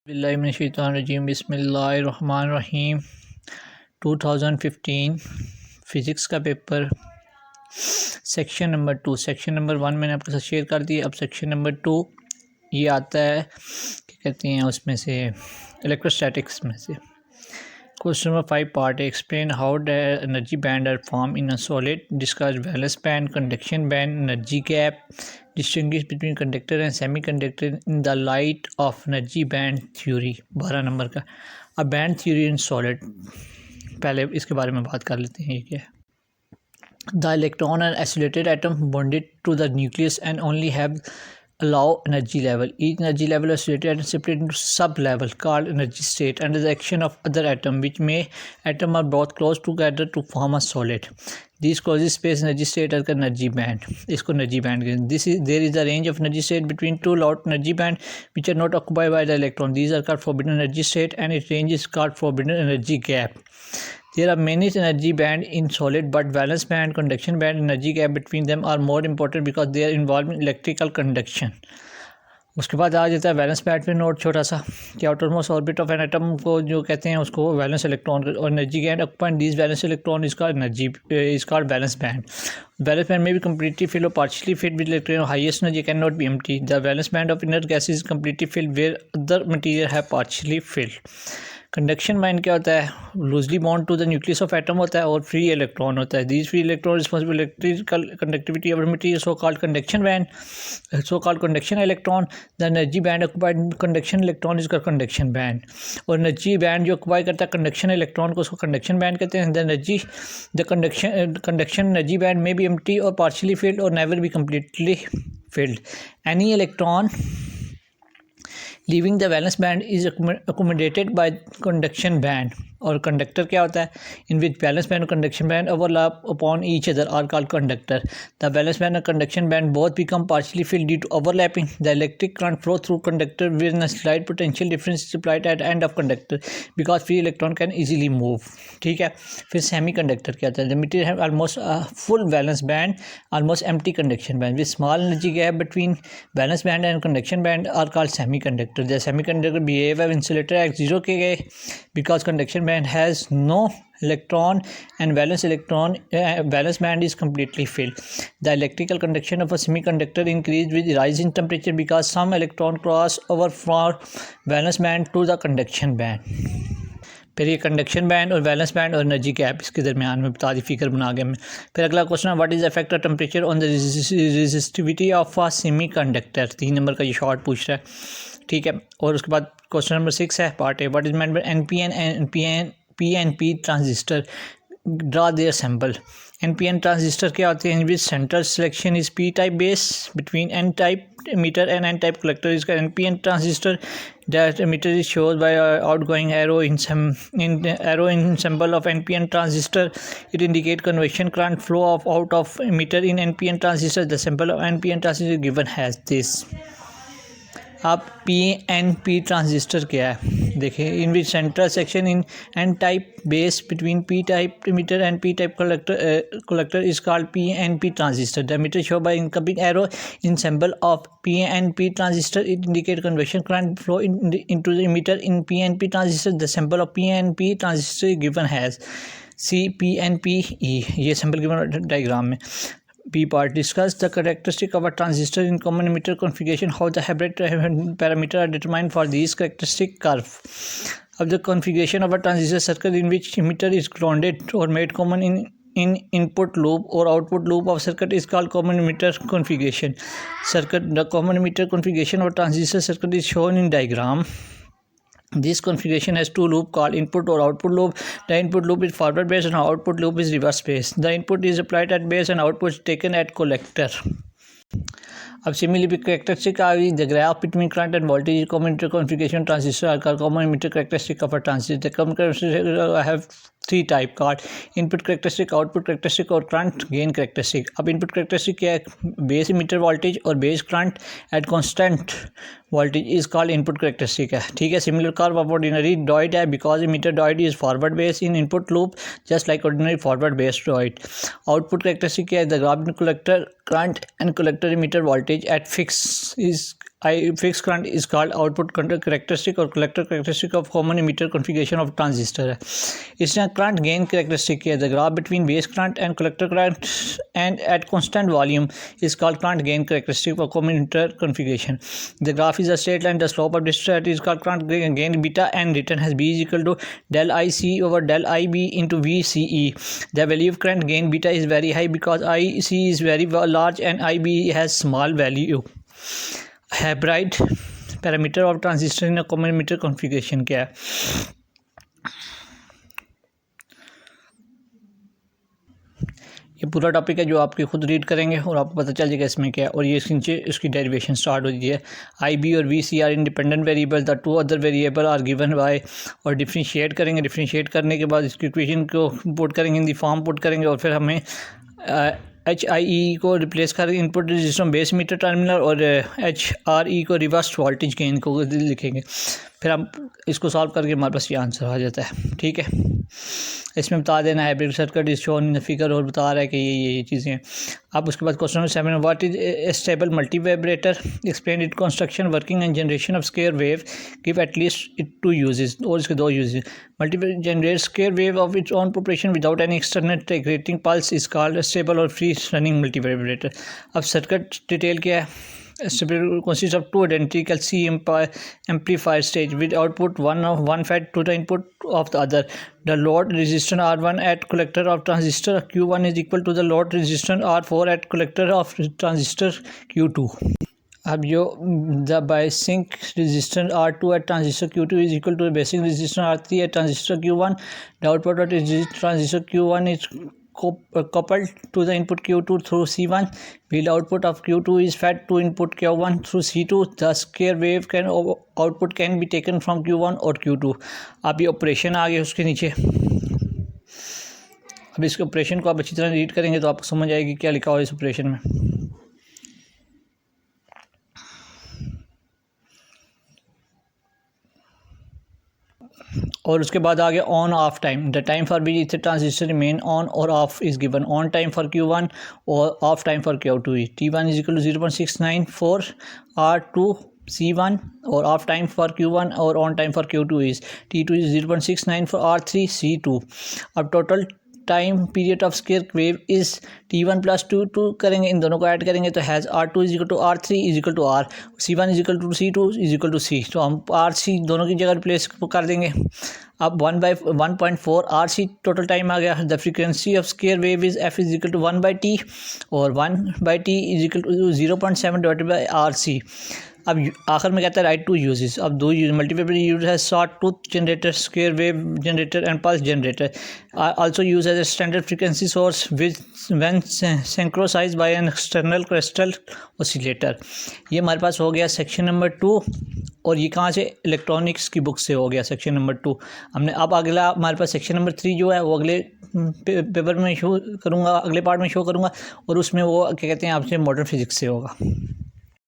बिस्मिल्लाहिर्रहमानिर्रहीम बिस्मिल्लाहिर्रहमानिर्रहीम 2015 फ़िज़िक्स का paper section number 2। Section number 1 मैंने आपके साथ शेयर कर दिया। अब सेक्शन नंबर 2 ये आता है क्या कहते हैं उसमें से इलेक्ट्रोस्टैटिक्स में से। क्वेश्चन नंबर 5 पार्ट है। Explain how the energy band are form in a solid, discuss valence band, conduction band, energy gap, distinguish between conductor and semi conductor in the light of energy band theory. 12 number का। अब band theory in solid, पहले इसके बारे में बात कर लेते हैं। ये क्या है? The electron are isolated atom bonded to the nucleus and only have allow energy level. Each energy level is isolated and separated into sub-level called energy state under the action of other atom, which may atom are brought close together to form a solid. These closest space energy state are called energy band. इसको energy band कहते हैं। There is a range of energy state between two loud energy band which are not occupied by the electron. These are called forbidden energy state, and its range is called forbidden energy gap. There are many energy band in solid, but valence band, conduction band, energy gap between them are more important because they are involved in electrical conduction. उसके बाद आ जाता है valence band पे note छोटा सा कि outermost orbit of an atom को जो कहते हैं उसको वैलेंस इलेक्ट्रॉन और energy gap occupying this valence electron इसका energy is called valence band. Valence band may be completely filled or partially filled with electron of highest energy cannot be empty. The valence band of inert gases is completely filled where other material have partially filled. Conduction band क्या होता है? Loosely bond to the nucleus of atom होता है और free electron होता है. These free electron responsible electrical conductivity of material so called conduction band, so called conduction electron. The energy band occupied conduction electron इसका conduction band, और energy band जो occupy करता है कंडक्शन इलेक्ट्रॉन को उसको conduction band कहते हैं. The conduction energy band में बी एम्प्टी और पार्शियली फिल्ड और never be completely filled. Any electron leaving the valence band is accommodated by conduction band. और कंडक्टर क्या होता है? इन विच वैलेंस बैंड और conduction band overlap upon each other are called conductor. The valence band और conduction band both become partially filled due to overlapping. The electric current flow through conductor with a slight potential difference is applied at end of conductor because free electron can easily move. ठीक है. फिर semi conductor क्या होता है? The material have almost full valence band, almost empty conduction band with small energy gap between valence band and conduction band are called semi conductor. The semi conductor behave as insulator at zero K गए because conduction band has no electron and valence band is completely filled. The electrical conduction of a semiconductor increase with rise in temperature because some electron cross over from valence band to the conduction band. फिर ये conduction band और valence band और energy gap इसके दरमियान में बता दी, figure बना गया मैं. फिर अगला क्वेश्चन है what is effect of temperature on the resistivity of a semi conductor. 3 number का ये शॉर्ट पूछ रहा है. ठीक है. और उसके बाद क्वेश्चन नंबर 6 है part A. What is meant by NPN transistor, draw their sample. NPN transistor क्या होते हैं? Which centre selection is P type base between N type emitter and N type collector. इसका NPN transistor that emitter is shown by outgoing arrow in symbol of NPN transistor. It indicate convection current flow out of emitter in NPN transistor. The symbol of NPN transistor given has this. अब PNP transistor क्या है? देखिए, in which central section in N type base between P type emitter and P type collector is called PNP transistor. The emitter shown by incoming arrow in symbol of PNP transistor. It indicates convection current flow into the emitter in PNP transistor. The symbol of PNP transistor given has CPNPE. ये symbol given diagram में. B part, discuss the characteristic of a transistor in common emitter configuration. How the hybrid parameter are determined for these characteristic curve. Of the configuration of a transistor circuit in which emitter is grounded or made common in input loop or output loop of circuit is called common emitter configuration. The common emitter configuration of transistor circuit is shown in diagram. This configuration has two loops called input or output loop. The input loop is forward base and output loop is reverse base. The input is applied at base and output is taken at collector. अब similarly characteristic are the graph between current and voltage common emitter configuration transistor are called common emitter characteristic of a transistor. The common characteristic have 3 type called input characteristic, output characteristic और current gain characteristic. अब input characteristic क्या है? Base emitter voltage और base current at constant voltage is called input characteristic है. ठीक है. Similar curve of ordinary dioid है because emitter dioid is forward base in input loop just like ordinary forward base dioid. Output characteristic क्या है? The graph between collector current and collector emitter voltage at fix is fix current is called output characteristic और collector characteristic of common emitter configuration of transistor है। इस तरह current gain characteristic है the graph between base current and collector current and at constant volume is called current gain characteristic of common emitter configuration. The graph is a straight line the slope of this is called current gain beta and return has b is equal to del IC over del IB into VCE. The value of current gain beta is very high because IC is very large and IB has small value. Hybrid parameter of transistor in a common emitter configuration क्या है? ये पूरा topic है जो आपके खुद read करेंगे और आपको पता चल जाएगा इसमें क्या है। और ये इसके नीचे इसकी डेरिवेशन स्टार्ट होती है। आई बी और V C are independent variable, the two other variable are given by, और डिफ्रेंशिएट करेंगे। डिफ्रेंशिएट करने के बाद इसकी इक्वेशन को पुट करेंगे, इन दी फॉर्म पुट करेंगे और फिर हमें एच आई ई को रिप्लेस कर input register base meter terminal और एच आर ई को रिवर्स वोल्टेज गेन को लिखेंगे। फिर हम इसको सॉल्व करके हमारे पास ये आंसर आ जाता है। ठीक है, इसमें बता देना hybrid circuit is shown in the figure और बता रहा है कि ये चीज़ें हैं। अब उसके बाद question number 7, what is a stable multi vibrator, explain it construction working and generation of square wave, give at least it 2 uses, और इसके 2 uses. Multi generate square wave of its own proportion without any external rating pulse is called stable और free running multi vibrator. अब circuit detail क्या है? Consists of 2 identical C amplifier stage with output one fed to the input of the other. The load resistance R1 at collector of transistor Q1 is equal to the load resistance R4 at collector of transistor Q2. अब जो the biasing resistance R2 at transistor Q2 is equal to the basic resistance R3 at transistor Q1. The output of transistor Q1 is coupled to the input Q2 through C1, while output of Q2 is fed to input Q1 through C2. The square wave output can be taken from Q1 और Q2. अब ये operation आ गया उसके नीचे। अब इस operation को आप अच्छी तरह रीड करेंगे तो आपको समझ आएगी क्या लिखा हुआ है इस ऑपरेशन में। और उसके बाद आ गया on off time, the time for which each transistor remain on और off is given. On time for Q1 और off time for Q2 is T1 is equal to 0.694 R2 C1 और ऑफ टाइम फॉर Q1 और on time for Q2 is T2 is 0.694 R3 C2। अब total time period of square wave is T1 plus 2 करेंगे, इन दोनों को add करेंगे तो has R2 is equal to R3 is equal to R, C1 is equal to C2 is equal to C। तो हम RC दोनों की जगह रिप्लेस कर देंगे। अब 1/1.4 RC टोटल टाइम आ गया। The frequency of square wave is F is equal to 1/T और 1/T is equal to 0.7 divided by RC। अब आखिर में कहता है राइट 2 यूजेस। अब 2 यूज मल्टीपल यूज है short tooth generator, square wave generator and pulse generator. Also use as a standard frequency source which when synchronized by an external crystal oscillator. ये हमारे पास हो गया सेक्शन नंबर 2 और ये कहाँ से? इलेक्ट्रॉनिक्स की बुक से हो गया सेक्शन नंबर 2 हमने। अब अगला हमारे पास सेक्शन नंबर 3 जो है वो अगले पेपर में शो करूँगा, अगले पार्ट में शो करूँगा और उसमें वो क्या कहते हैं आपसे मॉडर्न फिजिक्स से होगा।